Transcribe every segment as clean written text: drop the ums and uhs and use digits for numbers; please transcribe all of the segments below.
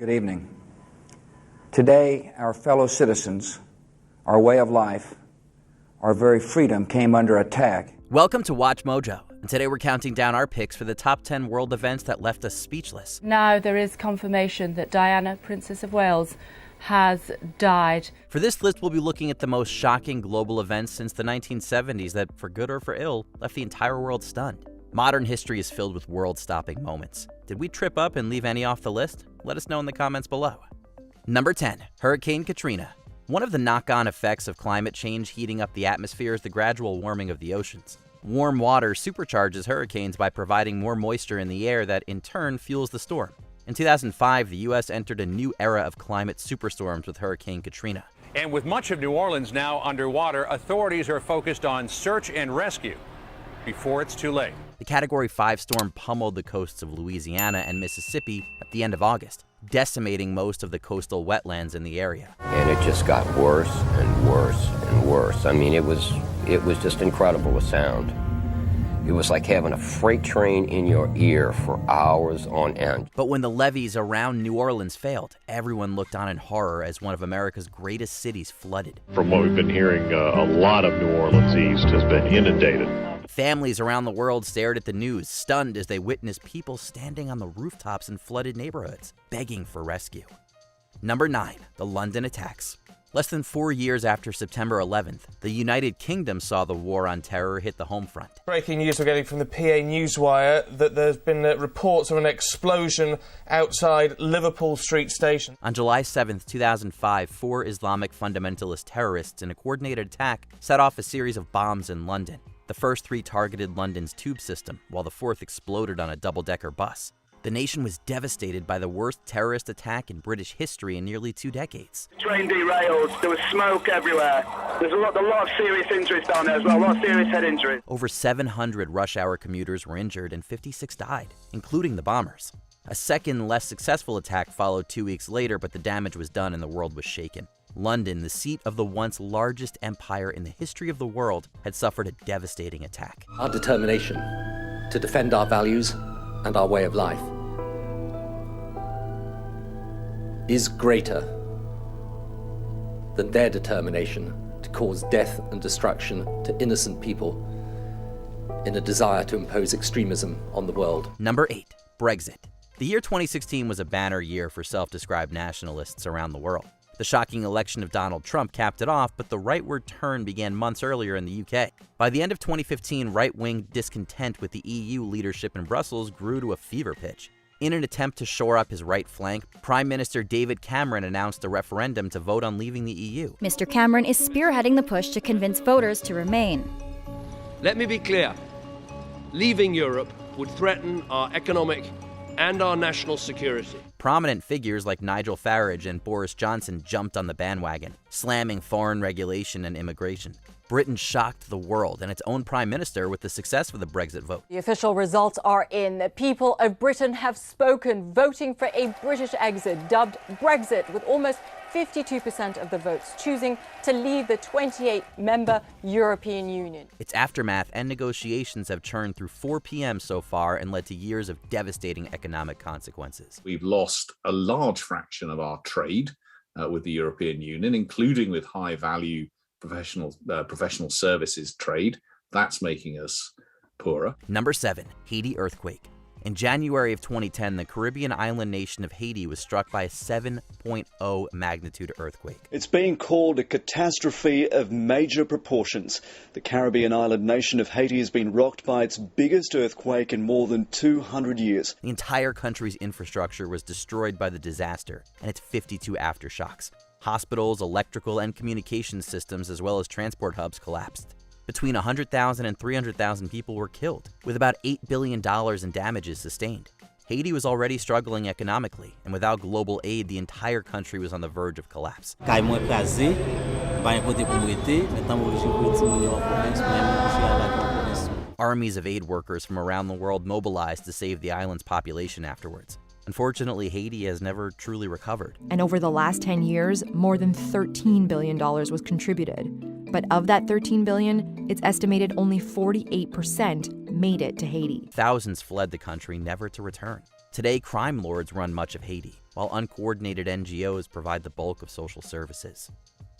Good evening. Today, our fellow citizens, our way of life, our very freedom came under attack. Welcome to Watch Mojo, and today we're counting down our picks for the top 10 world events that left us speechless. Now there is confirmation that Diana, Princess of Wales, has died. For this list, we'll be looking at the most shocking global events since the 1970s that, for good or for ill, left the entire world stunned. Modern history is filled with world-stopping moments. Did we trip up and leave any off the list? Let us know in the comments below. Number 10. Hurricane Katrina. One of the knock-on effects of climate change heating up the atmosphere is the gradual warming of the oceans. Warm water supercharges hurricanes by providing more moisture in the air that, in turn, fuels the storm. In 2005, the U.S. entered a new era of climate superstorms with Hurricane Katrina. And with much of New Orleans now underwater, authorities are focused on search and rescue before it's too late. The Category 5 storm pummeled the coasts of Louisiana and Mississippi at the end of August, decimating most of the coastal wetlands in the area. And it just got worse and worse and worse. I mean, it was just incredible, the sound. It was like having a freight train in your ear for hours on end. But when the levees around New Orleans failed, everyone looked on in horror as one of America's greatest cities flooded. From what we've been hearing, a lot of New Orleans East has been inundated. Families around the world stared at the news, stunned as they witnessed people standing on the rooftops in flooded neighborhoods, begging for rescue. Number 9. The London attacks. Less than 4 years after September 11th, the United Kingdom saw the war on terror hit the home front. Breaking news we're getting from the PA Newswire that there's been reports of an explosion outside Liverpool Street Station. On July 7th, 2005, 4 Islamic fundamentalist terrorists in a coordinated attack set off a series of bombs in London. The first 3 targeted London's tube system, while the 4th exploded on a double-decker bus. The nation was devastated by the worst terrorist attack in British history in nearly 2 decades. Train derailed, there was smoke everywhere. There's a lot of serious injuries down there as well, a lot of serious head injuries. Over 700 rush hour commuters were injured and 56 died, including the bombers. A second, less successful attack followed 2 weeks later, but the damage was done and the world was shaken. London, the seat of the once largest empire in the history of the world, had suffered a devastating attack. Our determination to defend our values and our way of life is greater than their determination to cause death and destruction to innocent people in a desire to impose extremism on the world. Number 8. Brexit. The year 2016 was a banner year for self-described nationalists around the world. The shocking election of Donald Trump capped it off, but the rightward turn began months earlier in the UK. By the end of 2015, right-wing discontent with the EU leadership in Brussels grew to a fever pitch. In an attempt to shore up his right flank, Prime Minister David Cameron announced a referendum to vote on leaving the EU. Mr. Cameron is spearheading the push to convince voters to remain. Let me be clear. Leaving Europe would threaten our economic and our national security. Prominent figures like Nigel Farage and Boris Johnson jumped on the bandwagon, slamming foreign regulation and immigration. Britain shocked the world and its own prime minister with the success of the Brexit vote. The official results are in. The people of Britain have spoken, voting for a British exit, dubbed Brexit, with almost 52% of the votes choosing to leave the 28-member European Union. Its aftermath and negotiations have churned through 4 p.m. so far and led to years of devastating economic consequences. We've lost a large fraction of our trade with the European Union, including with high-value professional services trade. That's making us poorer. Number 7. Haiti earthquake. In January of 2010, the Caribbean island nation of Haiti was struck by a 7.0 magnitude earthquake. It's being called a catastrophe of major proportions. The Caribbean island nation of Haiti has been rocked by its biggest earthquake in more than 200 years. The entire country's infrastructure was destroyed by the disaster and its 52 aftershocks. Hospitals, electrical, and communications systems, as well as transport hubs, collapsed. Between 100,000 and 300,000 people were killed, with about $8 billion in damages sustained. Haiti was already struggling economically, and without global aid, the entire country was on the verge of collapse. Armies of aid workers from around the world mobilized to save the island's population afterwards. Unfortunately, Haiti has never truly recovered. And over the last 10 years, more than $13 billion was contributed. But of that $13 billion, it's estimated only 48% made it to Haiti. Thousands fled the country, never to return. Today, crime lords run much of Haiti, while uncoordinated NGOs provide the bulk of social services.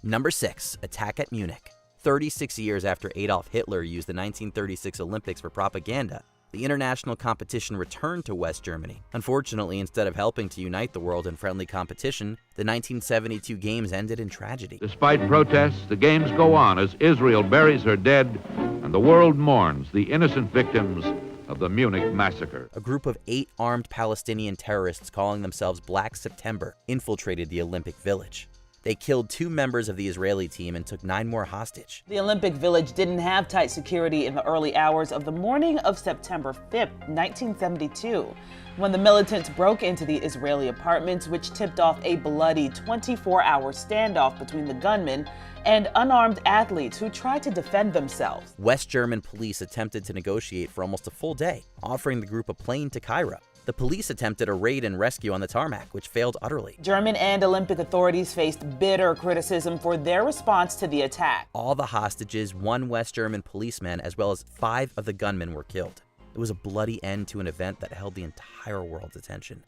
Number 6. Attack at Munich. 36 years after Adolf Hitler used the 1936 Olympics for propaganda, the international competition returned to West Germany. Unfortunately, instead of helping to unite the world in friendly competition, the 1972 Games ended in tragedy. Despite protests, the Games go on as Israel buries her dead and the world mourns the innocent victims of the Munich massacre. A group of 8 armed Palestinian terrorists calling themselves Black September infiltrated the Olympic Village. They killed 2 members of the Israeli team and took 9 more hostage. The Olympic Village didn't have tight security in the early hours of the morning of September 5th, 1972, when the militants broke into the Israeli apartments, which tipped off a bloody 24-hour standoff between the gunmen and unarmed athletes who tried to defend themselves. West German police attempted to negotiate for almost a full day, offering the group a plane to Cairo. The police attempted a raid and rescue on the tarmac, which failed utterly. German and Olympic authorities faced bitter criticism for their response to the attack. All the hostages, 1 West German policeman, as well as 5 of the gunmen were killed. It was a bloody end to an event that held the entire world's attention.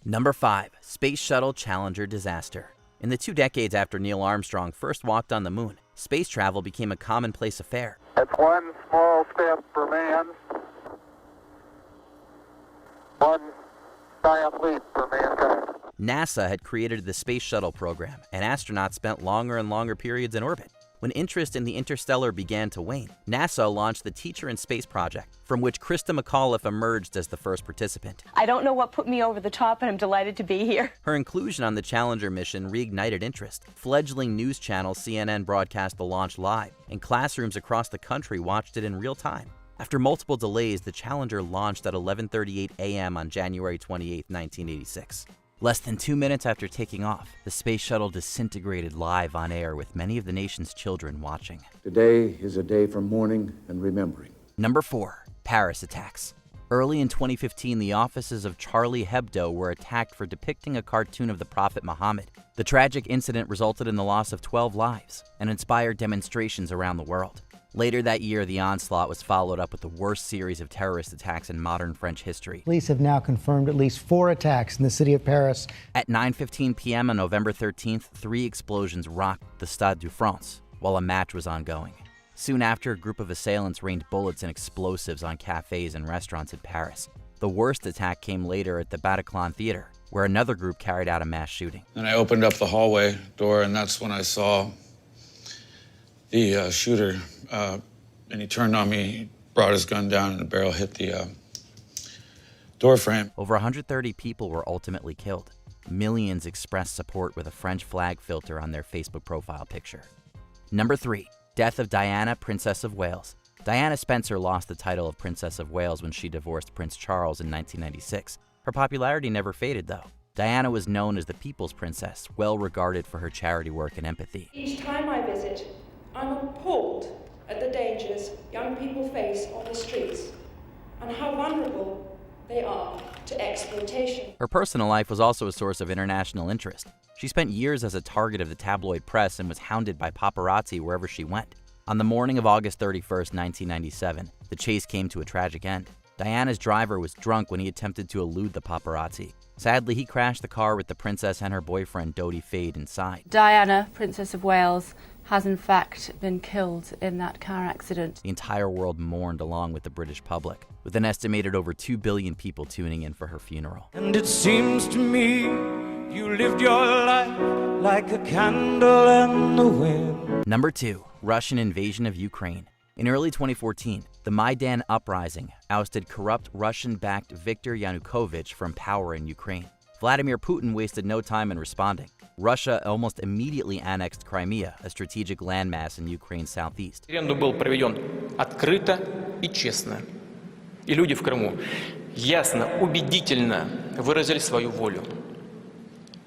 Number 5. Space Shuttle Challenger disaster. In the 2 decades after Neil Armstrong first walked on the moon, space travel became a commonplace affair. It's one small step for man, one giant leap for mankind. NASA had created the Space Shuttle program, and astronauts spent longer and longer periods in orbit. When interest in the interstellar began to wane, NASA launched the Teacher in Space project, from which Krista McAuliffe emerged as the first participant. I don't know what put me over the top, and I'm delighted to be here. Her inclusion on the Challenger mission reignited interest. Fledgling news channel CNN broadcast the launch live, and classrooms across the country watched it in real time. After multiple delays, the Challenger launched at 11:38 a.m. on January 28, 1986. Less than 2 minutes after taking off, the space shuttle disintegrated live on air with many of the nation's children watching. Today is a day for mourning and remembering. Number 4. Paris attacks. Early in 2015, the offices of Charlie Hebdo were attacked for depicting a cartoon of the Prophet Muhammad. The tragic incident resulted in the loss of 12 lives and inspired demonstrations around the world. Later that year, the onslaught was followed up with the worst series of terrorist attacks in modern French history. Police have now confirmed at least 4 attacks in the city of Paris. At 9:15 p.m. on November 13th, 3 explosions rocked the Stade de France while a match was ongoing. Soon after, a group of assailants rained bullets and explosives on cafes and restaurants in Paris. The worst attack came later at the Bataclan Theater, where another group carried out a mass shooting. And I opened up the hallway door, and that's when I saw the shooter. And he turned on me, he brought his gun down, and the barrel hit the door frame. Over 130 people were ultimately killed. Millions expressed support with a French flag filter on their Facebook profile picture. Number 3. Death of Diana, Princess of Wales. Diana Spencer lost the title of Princess of Wales when she divorced Prince Charles in 1996. Her popularity never faded, though. Diana was known as the People's Princess, well regarded for her charity work and empathy. Each time I visit, I'm appalled at the dangers young people face on the streets and how vulnerable they are to exploitation. Her personal life was also a source of international interest. She spent years as a target of the tabloid press and was hounded by paparazzi wherever she went. On the morning of August 31st, 1997, the chase came to a tragic end. Diana's driver was drunk when he attempted to elude the paparazzi. Sadly, he crashed the car with the princess and her boyfriend, Dodi Fade, inside. Diana, Princess of Wales, has in fact been killed in that car accident. The entire world mourned along with the British public, with an estimated over 2 billion people tuning in for her funeral. And it seems to me you lived your life like a candle in the wind. Number 2. Russian invasion of Ukraine. In early 2014, the Maidan uprising ousted corrupt Russian-backed Viktor Yanukovych from power in Ukraine. Vladimir Putin wasted no time in responding. Russia almost immediately annexed Crimea, a strategic landmass in Ukraine's southeast. Референдум был проведен открыто и честно. И люди в Крыму ясно, убедительно выразили свою волю.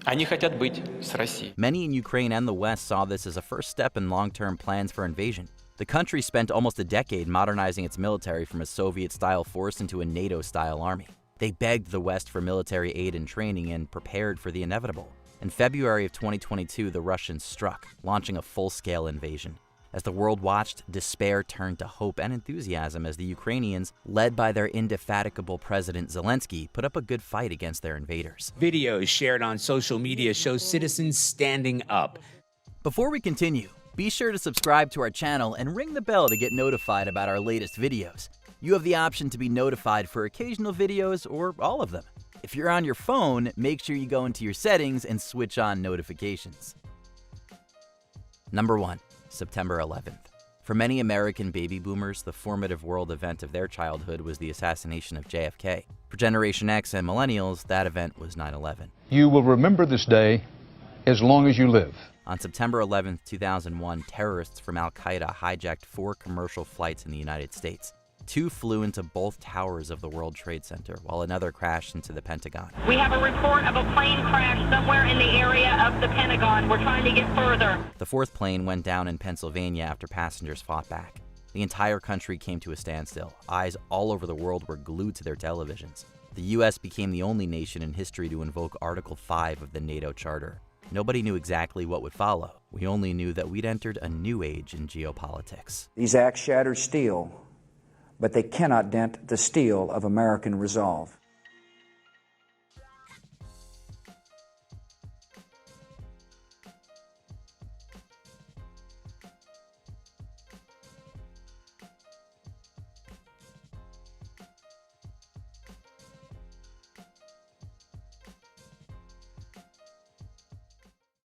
Они хотят быть с Россией. Many in Ukraine and the West saw this as a first step in long-term plans for invasion. The country spent almost a decade modernizing its military from a Soviet-style force into a NATO-style army. They begged the West for military aid and training and prepared for the inevitable. In February of 2022, the Russians struck, launching a full-scale invasion. As the world watched, despair turned to hope and enthusiasm as the Ukrainians, led by their indefatigable President Zelensky, put up a good fight against their invaders. Videos shared on social media show citizens standing up. Before we continue, be sure to subscribe to our channel and ring the bell to get notified about our latest videos. You have the option to be notified for occasional videos or all of them. If you're on your phone, make sure you go into your settings and switch on notifications. Number 1. September 11th. For many American baby boomers, the formative world event of their childhood was the assassination of JFK. For Generation X and Millennials, that event was 9/11. You will remember this day as long as you live. On September 11th, 2001, terrorists from Al-Qaeda hijacked 4 commercial flights in the United States. 2 flew into both towers of the World Trade Center, while another crashed into the Pentagon. We have a report of a plane crash somewhere in the area of the Pentagon. We're trying to get further. The 4th plane went down in Pennsylvania after passengers fought back. The entire country came to a standstill. Eyes all over the world were glued to their televisions. The U.S. became the only nation in history to invoke Article 5 of the NATO Charter. Nobody knew exactly what would follow. We only knew that we'd entered a new age in geopolitics. These acts shatter steel, but they cannot dent the steel of American resolve.